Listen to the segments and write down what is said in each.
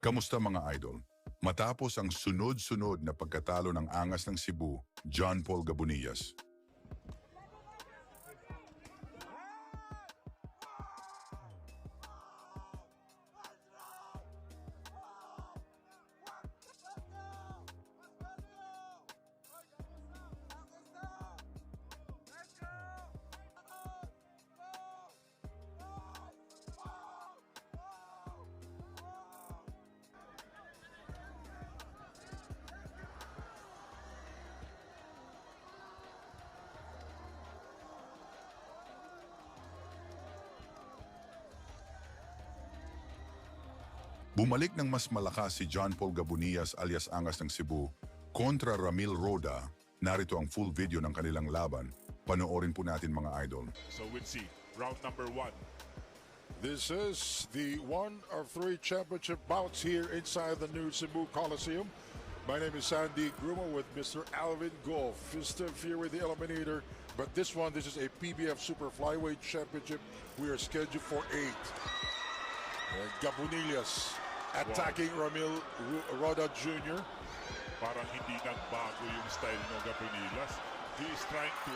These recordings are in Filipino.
Kamusta mga idol? Matapos ang sunod-sunod na pagkatalo ng angas ng Cebu, John Paul Gabonillas, bumalik ng mas malakas si John Paul Gabonillas alias Angas ng Cebu kontra Ramil Roda. Narito ang full video ng kanilang laban. Panoorin po natin mga idol. So we'll see. Round number 1. This is the one of three championship bouts here inside the new Cebu Coliseum. My name is Sandy Grumo with Mr. Alvin Golf. Fist of Fear with the Eliminator. But this is a PBF Super Flyweight Championship. We are scheduled for 8. Gabonillas attacking Ramil Roda Jr. Parang hindi nagbago yung style ng Gabonillas. He is trying to...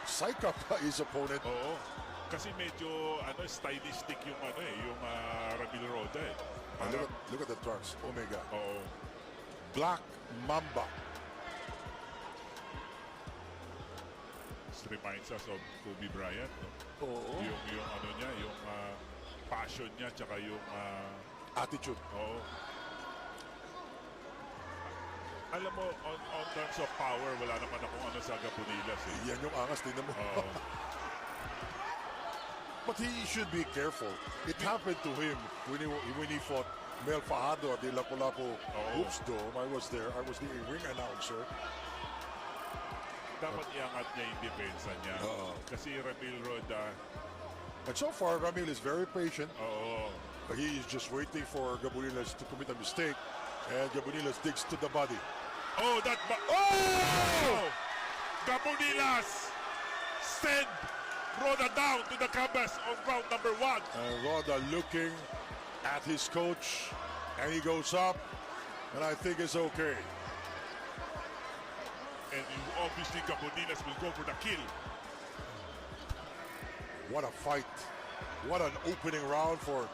Psych up his opponent. Oo. Kasi medyo stylistic yung yung Ramil Roda eh. And Parang, look at the trunks. Omega. oo. Black Mamba. This reminds us of Kobe Bryant. No? Oo. Yung niya, yung passion niya, tsaka yung... Attitude. oo. Alam mo, on terms of power, wala naman akong sa Gabonillas eh. Yan yung angas. Tingnan mo. Oo. But he should be careful. It happened to him when he fought Mel Fajardo at the Lapu-Lapu Hoops Dome. I was there. I was the ring announcer. Dapat iangat niya yung depensa niya. Kasi Ramil Roda, And so far, Ramil is very patient. oo. He is just waiting for Gabonillas to commit a mistake. And Gabonillas digs to the body. Oh, Oh! Gabonillas send Roda down to the canvas on round number 1. And Roda looking at his coach. And he goes up. And I think it's okay. And obviously Gabonillas will go for the kill. What a fight. What an opening round for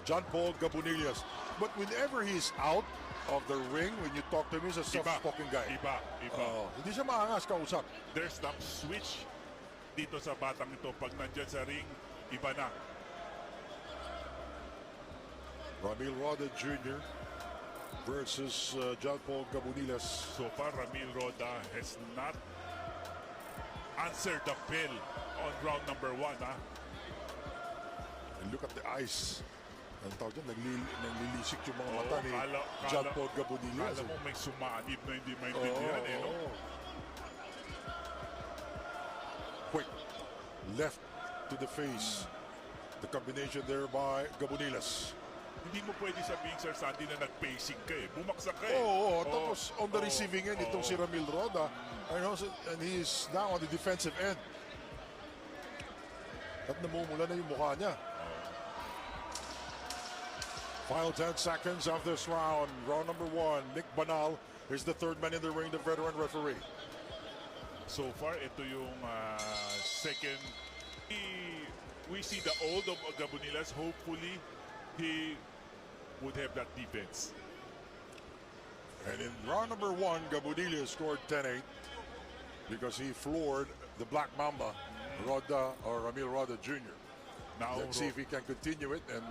John Paul Gabonillas. But whenever he's out of the ring, when you talk to him, he's a soft-spoken guy. Iba. Hindi siya maangas kausap. There's some switch dito sa batang ito. Pag nandyan sa ring, iba na. Ramil Roda Jr. versus John Paul Gabonillas. So far, Ramil Roda has not answered the bell on round number 1. And look at the eyes. Ang tawag dyan, naglilisik yung mga mata ni kala- John Paul Gabonillas. Alam mo, may sumanib na hindi maintindihan eh, no? Quick left to the face. The combination there by Gabonillas. Hindi mo pwede sabihin, Sir Sandy, na nag-pacing ka eh. Bumagsak ka eh. Tapos on the receiving end, itong si Ramil Roda. And he is now on the defensive end. At namumula na yung mukha niya. Final 10 seconds of this round. Round number 1. Nick Banal is the third man in the ring, the veteran referee. So far, ito yung second. We see the old of Gabonillas. Hopefully, he would have that defense. And in round number 1, Gabonillas scored 10-8 because he floored the Black Mamba, Ramil Roda Jr. Now, Let's see if he can continue it, and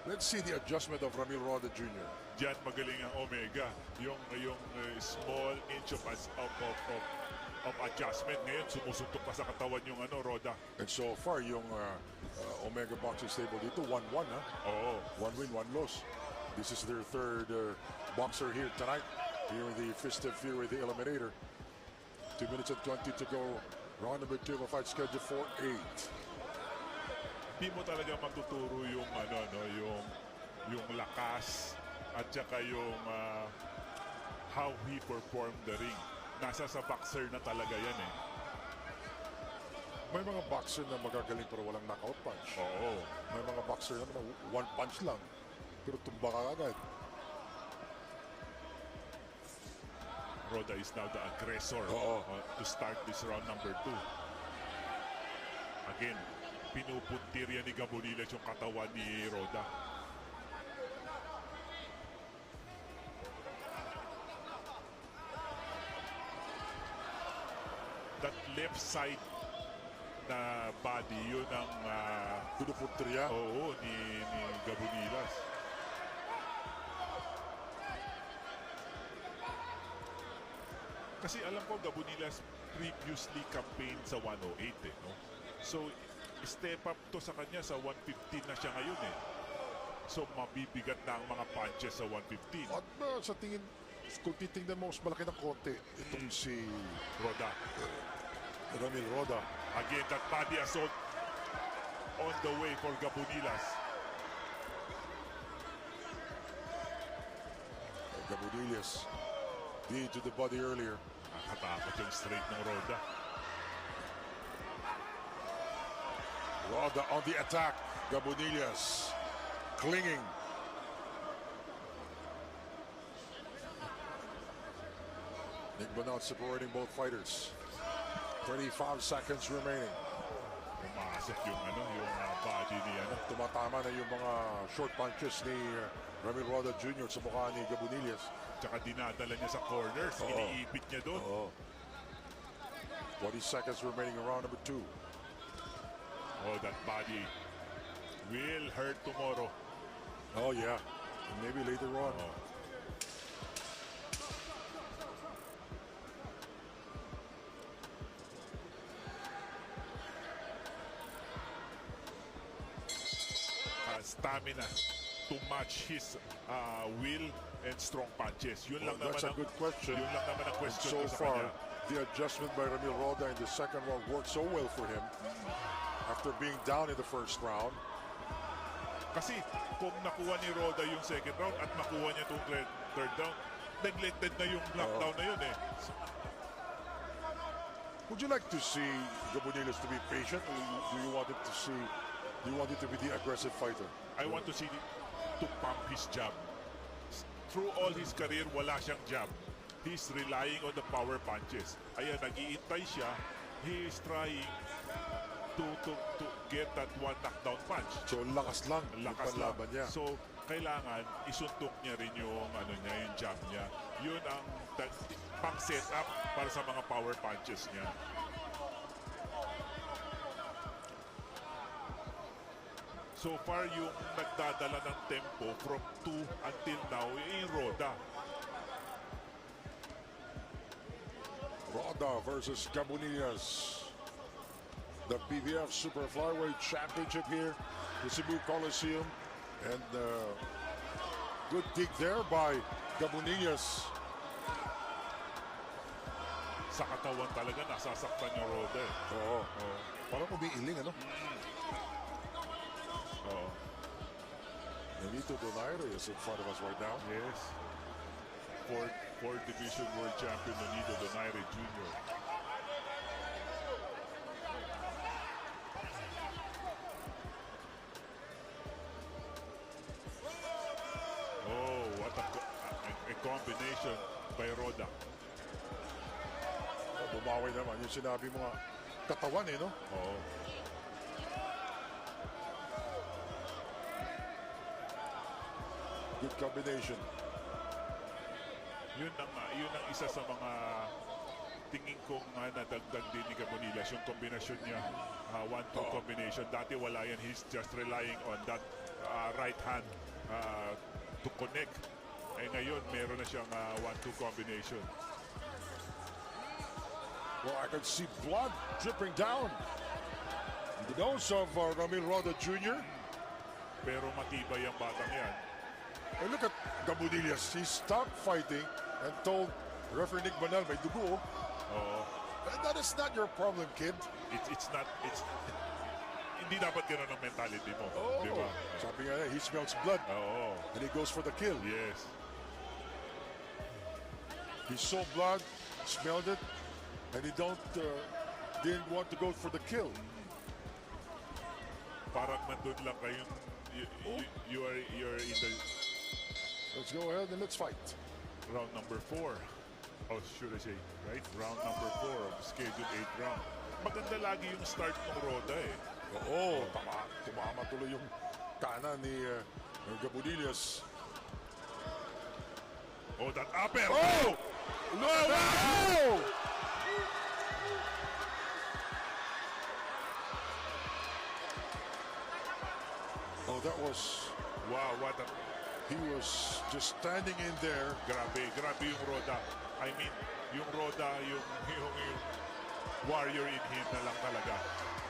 let's see the adjustment of Ramil Roda Jr. Diyan magaling ang Omega. Yung small inch of adjustment. Ngayon, sumusuntok pa sa katawan yung Roda. And so far, yung Omega Boxing Stable dito, 1-1, ha? Oo. 1 win, 1 loss. This is their third boxer here tonight, here in the Fist of Fear with the Eliminator. 2 minutes and 20 to go. Round number 2 of a fight scheduled for 8. Di mo talaga matuturo yung yung lakas at saka yung how he performed the ring. Nasa sa boxer na talaga yan eh. May mga boxer na magagaling pero walang knockout punch. Oo. May mga boxer naman na one punch lang. Pero tumba ka agad. Roda is now the aggressor to start this round number 2. Again, pinupuntirya ni Gabonilas yung katawan ni Roda. That left side na body, yun ang Pinupuntirya. ni Gabonilas. Kasi alam ko Gabonilas previously campaigned sa 108 no? So step up to sa kanya sa 115 na siya ngayon So mabibigat na ang mga punches sa 115. At sa tingin, kung titingnan mo, mas malaki ng konti itong si Roda. Ramil Roda. Again, that body assault on the way for Gabonilas. Gabonilas knee to the body earlier. Nakatakot yung straight ng Roda. Roda on the attack. Gabonilas clinging. Nick Bonal separating both fighters. 35 seconds remaining. Pumasok yung body ni Tumatama na yung mga short punches ni Ramil Roda Jr. sa mukha ni Gabonilas. Tsaka dinadala niya sa corners. Iniipit niya doon. 20 seconds remaining in round number 2. Oh, that body will hurt tomorrow. Oh yeah, and maybe later on. Stamina to match his will and strong punches. Yun lang naman That's a good question. Yun lang naman ang question So ko sa far, kanya. the adjustment by Ramil Roda in the second round worked so well for him after being down in the first round. Kasi kung nakuha ni Roda yung second round at makuha niya itong third round, neglected na yung knockdown na yun Would you like to see Gabonilas to be patient, or do you want it to see? Do you want it to be the aggressive fighter? I want to see to pump his jab. Through all his career, wala siyang jab. He's relying on the power punches. Ayan, nag-iintay siya. He is trying to get that one knockdown punch. So lakas lang yung Lakas lang. panlaban niya. So, kailangan isuntok niya rin yung yung jab niya. Yun ang pang set up para sa mga power punches niya. So far, yung nagdadala ng tempo from 2 until now, yung Roda. Roda versus Gabonilas. The PBF Super Flyweight Championship here, the Cebu Coliseum. And good dig there by Gabonilas. Sa katawan talaga, nasasaktan yung Roda. Oo. Parang umiiling, ano? Oo. Nonito Donaire is in front of us right now. Yes. Fourth Division World Champion Nonito Donaire Jr. Oh, what a combination by Roda. Bumawi naman yung sinabi mo nga, katawan no? Oo. Good combination. Yun ang isa sa mga tingin kong nadagdag din ni Gabonilas, yung kombinasyon niya, 1-2 combination. Dati wala yan, he's just relying on that right hand to connect. Eh ngayon, meron na siyang 1-2 combination. Well, I can see blood dripping down the nose of Ramil Roda Jr. Pero matibay ang batang yan. And look at Gabonilas. He stopped fighting and told referee Nick Bonal, may dugo. Oo. And that is not your problem, kid. It's hindi dapat gano'n ang mentality mo. Di ba? Sabi nga niya, he smells blood Oo. and he goes for the kill. Yes. He saw blood, smelled it, and he didn't want to go for the kill. Parang nandun lang kayo you're in the Let's go ahead and let's fight. round number 4. Oh, should I say, right? Round number 4 of scheduled 8th round. Maganda lagi yung start ng Roda eh. Oo, tumama tuloy yung kanan ni Gabonillas. Oh, that upper! Oh! No! No! Oh, that was... Wow, what a... He was just standing in there. Grabe yung Roda. I mean, yung Roda, yung warrior in him na lang talaga.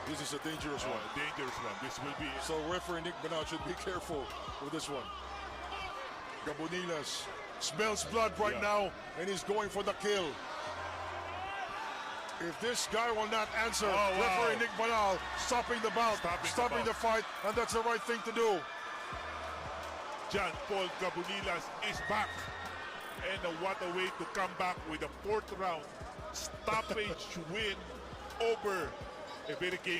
This is a dangerous one. Dangerous one. This will be... So referee Nick Banal should be careful with this one. Gabonillas smells blood right now and he's going for the kill. If this guy will not answer, wow. referee Nick Banal stopping the bout, stopping the fight, and that's the right thing to do. John Paul Gabonillas is back. And what a way to come back with a 4th round stoppage win over a very